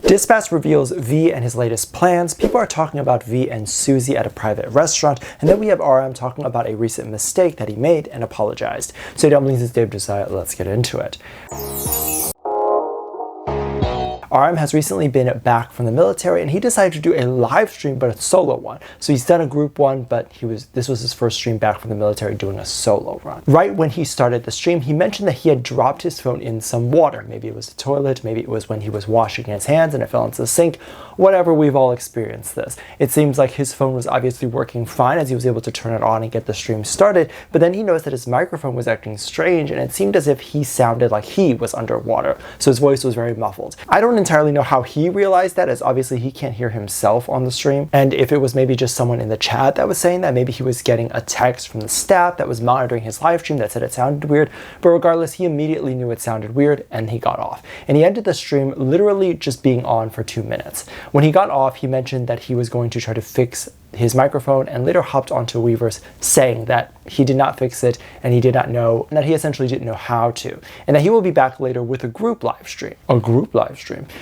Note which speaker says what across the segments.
Speaker 1: Dispatch reveals V and his latest plans. People are talking about V and Suzy at a private restaurant, and then we have RM talking about a recent mistake that he made and apologized. So Dumplings is Dave Josiah, let's get into it. RM has recently been back from the military, and he decided to do a live stream, but a solo one. So he's done a group one, but this was his first stream back from the military doing a solo run. Right when he started the stream, he mentioned that he had dropped his phone in some water. Maybe it was the toilet, maybe it was when he was washing his hands and it fell into the sink. Whatever, we've all experienced this. It seems like his phone was obviously working fine as he was able to turn it on and get the stream started, but then he noticed that his microphone was acting strange, and it seemed as if he sounded like he was underwater. So his voice was very muffled. I don't entirely know how he realized that, as obviously he can't hear himself on the stream, and if it was maybe just someone in the chat that was saying that, maybe he was getting a text from the staff that was monitoring his live stream that said it sounded weird. But regardless, he immediately knew it sounded weird and he got off, and he ended the stream literally just being on for 2 minutes. When he got off, he mentioned that he was going to try to fix his microphone, and later hopped onto Weverse saying that he did not fix it and he did not know, and that he essentially didn't know how to, and that he will be back later with a group live stream.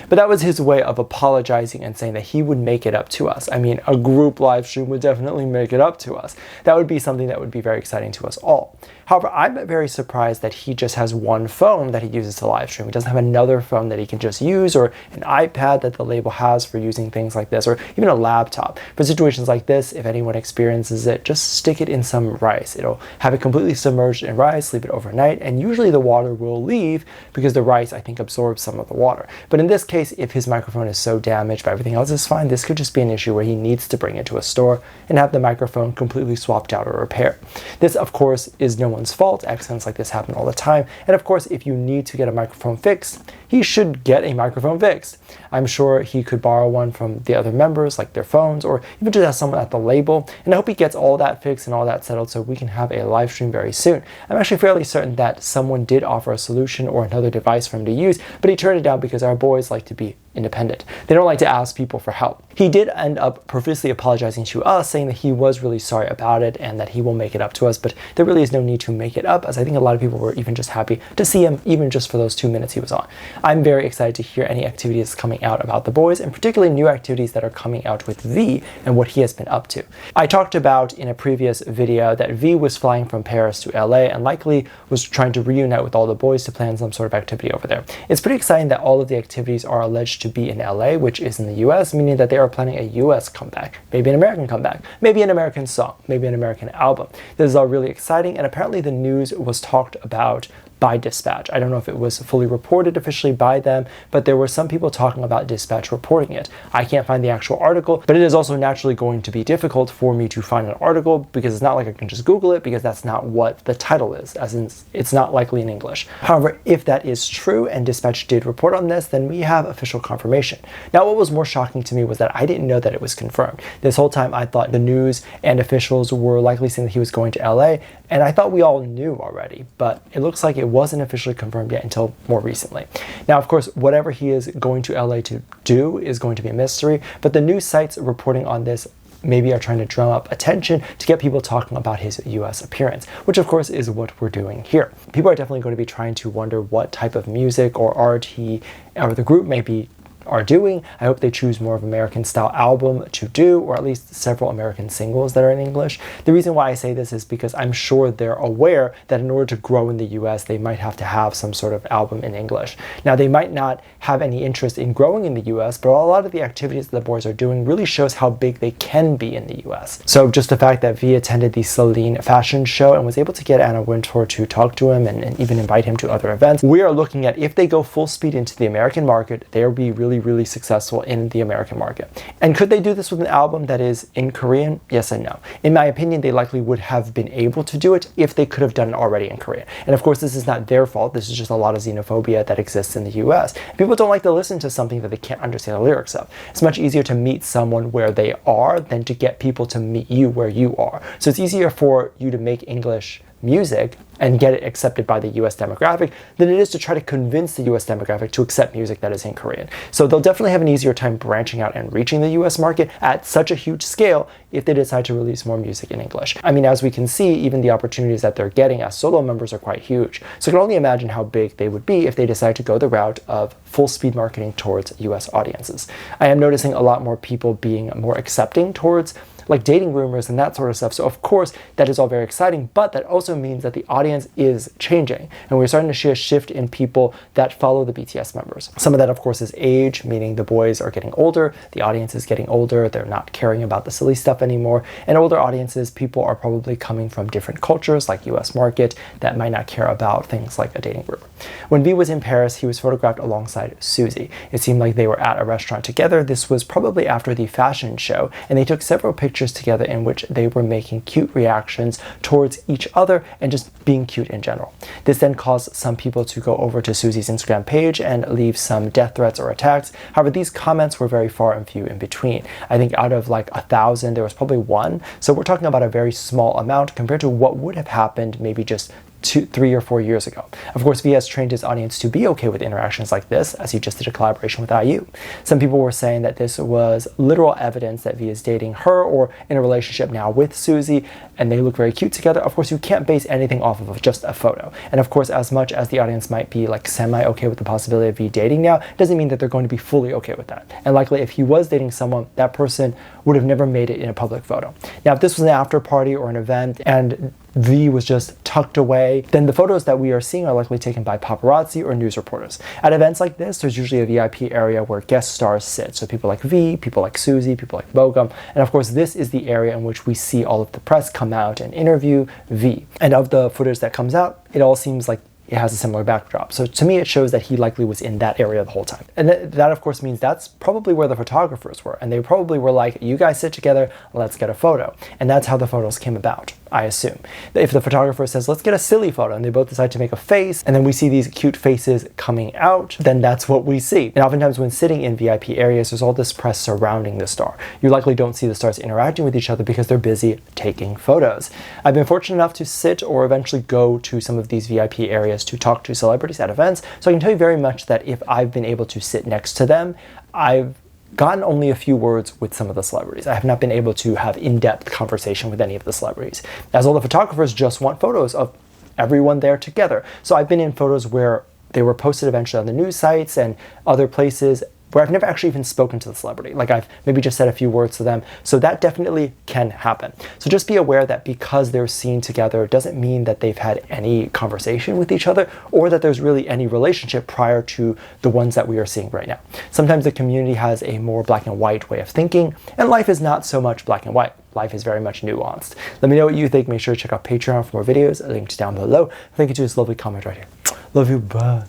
Speaker 1: But that was his way of apologizing and saying that he would make it up to us. I mean, a group live stream would definitely make it up to us. That would be something that would be very exciting to us all. However, I'm very surprised that he just has one phone that he uses to live stream. He doesn't have another phone that he can just use, or an iPad that the label has for using things like this, or even a laptop. For situations like this, if anyone experiences it, just stick it in some rice. It'll have it completely submerged in rice, leave it overnight, and usually the water will leave because the rice, I think, absorbs some of the water. But in this case, if his microphone is so damaged but everything else is fine, this could just be an issue where he needs to bring it to a store and have the microphone completely swapped out or repaired. This, of course, is no one's fault. Accidents like this happen all the time. And of course, if you need to get a microphone fixed, he should get a microphone fixed. I'm sure he could borrow one from the other members, like their phones, or even just ask someone at the label. And I hope he gets all that fixed and all that settled so we can have a live stream very soon. I'm actually fairly certain that someone did offer a solution or another device for him to use, but he turned it down because our boys like to be independent. They don't like to ask people for help. He did end up profusely apologizing to us, saying that he was really sorry about it and that he will make it up to us, but there really is no need to make it up, as I think a lot of people were even just happy to see him, even just for those 2 minutes he was on. I'm very excited to hear any activities coming out about the boys, and particularly new activities that are coming out with V and what he has been up to. I talked about in a previous video that V was flying from Paris to LA and likely was trying to reunite with all the boys to plan some sort of activity over there. It's pretty exciting that all of the activities are alleged to be in LA, which is in the US, meaning that they are planning a US comeback, maybe an American comeback, maybe an American song, maybe an American album. This is all really exciting, and apparently the news was talked about by Dispatch. I don't know if it was fully reported officially by them, but there were some people talking about Dispatch reporting it. I can't find the actual article, but it is also naturally going to be difficult for me to find an article because it's not like I can just Google it, because that's not what the title is, as in it's not likely in English. However, if that is true and Dispatch did report on this, then we have official confirmation. Now, what was more shocking to me was that I didn't know that it was confirmed. This whole time I thought the news and officials were likely saying that he was going to LA, and I thought we all knew already, but it looks like it wasn't officially confirmed yet until more recently. Now, of course, whatever he is going to LA to do is going to be a mystery, but the news sites reporting on this maybe are trying to drum up attention to get people talking about his US appearance, which of course is what we're doing here. People are definitely going to be trying to wonder what type of music or art he or the group may be are doing. I hope they choose more of American style album to do, or at least several American singles that are in English. The reason why I say this is because I'm sure they're aware that in order to grow in the US, they might have to have some sort of album in English. Now, they might not have any interest in growing in the US, but a lot of the activities that the boys are doing really shows how big they can be in the US. So just the fact that V attended the Celine fashion show and was able to get Anna Wintour to talk to him and even invite him to other events, we are looking at, if they go full speed into the American market, they'll be really successful in the American market. And could they do this with an album that is in Korean? Yes and no. In my opinion, they likely would have been able to do it if they could have done it already in Korean. And of course, this is not their fault. This is just a lot of xenophobia that exists in the US. People don't like to listen to something that they can't understand the lyrics of. It's much easier to meet someone where they are than to get people to meet you where you are. So it's easier for you to make English music and get it accepted by the US demographic than it is to try to convince the US demographic to accept music that is in Korean. So they'll definitely have an easier time branching out and reaching the US market at such a huge scale if they decide to release more music in English. I mean, as we can see, even the opportunities that they're getting as solo members are quite huge. So I can only imagine how big they would be if they decide to go the route of full speed marketing towards US audiences. I am noticing a lot more people being more accepting towards like dating rumors and that sort of stuff. So of course, that is all very exciting, but that also means that the audience is changing. And we're starting to see a shift in people that follow the BTS members. Some of that, of course, is age, meaning the boys are getting older, the audience is getting older, they're not caring about the silly stuff anymore. And older audiences, people are probably coming from different cultures, like US market, that might not care about things like a dating rumor. When V was in Paris, he was photographed alongside Suzy. It seemed like they were at a restaurant together. This was probably after the fashion show, and they took several pictures together in which they were making cute reactions towards each other and just being cute in general. This then caused some people to go over to Suzy's Instagram page and leave some death threats or attacks. However, these comments were very far and few in between. I think out of like 1,000, there was probably one. So we're talking about a very small amount compared to what would have happened maybe just 3 or 4 years ago. Of course, V has trained his audience to be okay with interactions like this, as he just did a collaboration with IU. Some people were saying that this was literal evidence that V is dating her or in a relationship now with Suzy, and they look very cute together. Of course, you can't base anything off of just a photo. And of course, as much as the audience might be like semi-okay with the possibility of V dating now, doesn't mean that they're going to be fully okay with that. And likely, if he was dating someone, that person would have never made it in a public photo. Now, if this was an after party or an event and V was just tucked away, then the photos that we are seeing are likely taken by paparazzi or news reporters. At events like this, there's usually a VIP area where guest stars sit. So people like V, people like Suzy, people like Bogum. And of course, this is the area in which we see all of the press come out and interview V. And of the footage that comes out, it all seems like it has a similar backdrop. So to me, it shows that he likely was in that area the whole time. And that of course means that's probably where the photographers were. And they probably were like, you guys sit together, let's get a photo. And that's how the photos came about, I assume. If the photographer says, let's get a silly photo, and they both decide to make a face, and then we see these cute faces coming out, then that's what we see. And oftentimes when sitting in VIP areas, there's all this press surrounding the star. You likely don't see the stars interacting with each other because they're busy taking photos. I've been fortunate enough to sit or eventually go to some of these VIP areas to talk to celebrities at events, so I can tell you very much that if I've been able to sit next to them, I've gotten only a few words with some of the celebrities. I have not been able to have in-depth conversation with any of the celebrities, as all the photographers just want photos of everyone there together. So I've been in photos where they were posted eventually on the news sites and other places where I've never actually even spoken to the celebrity. Like I've maybe just said a few words to them. So that definitely can happen. So just be aware that because they're seen together doesn't mean that they've had any conversation with each other or that there's really any relationship prior to the ones that we are seeing right now. Sometimes the community has a more black and white way of thinking, and life is not so much black and white. Life is very much nuanced. Let me know what you think. Make sure to check out Patreon for more videos, linked down below. Thank you to this lovely comment right here. Love you, bye.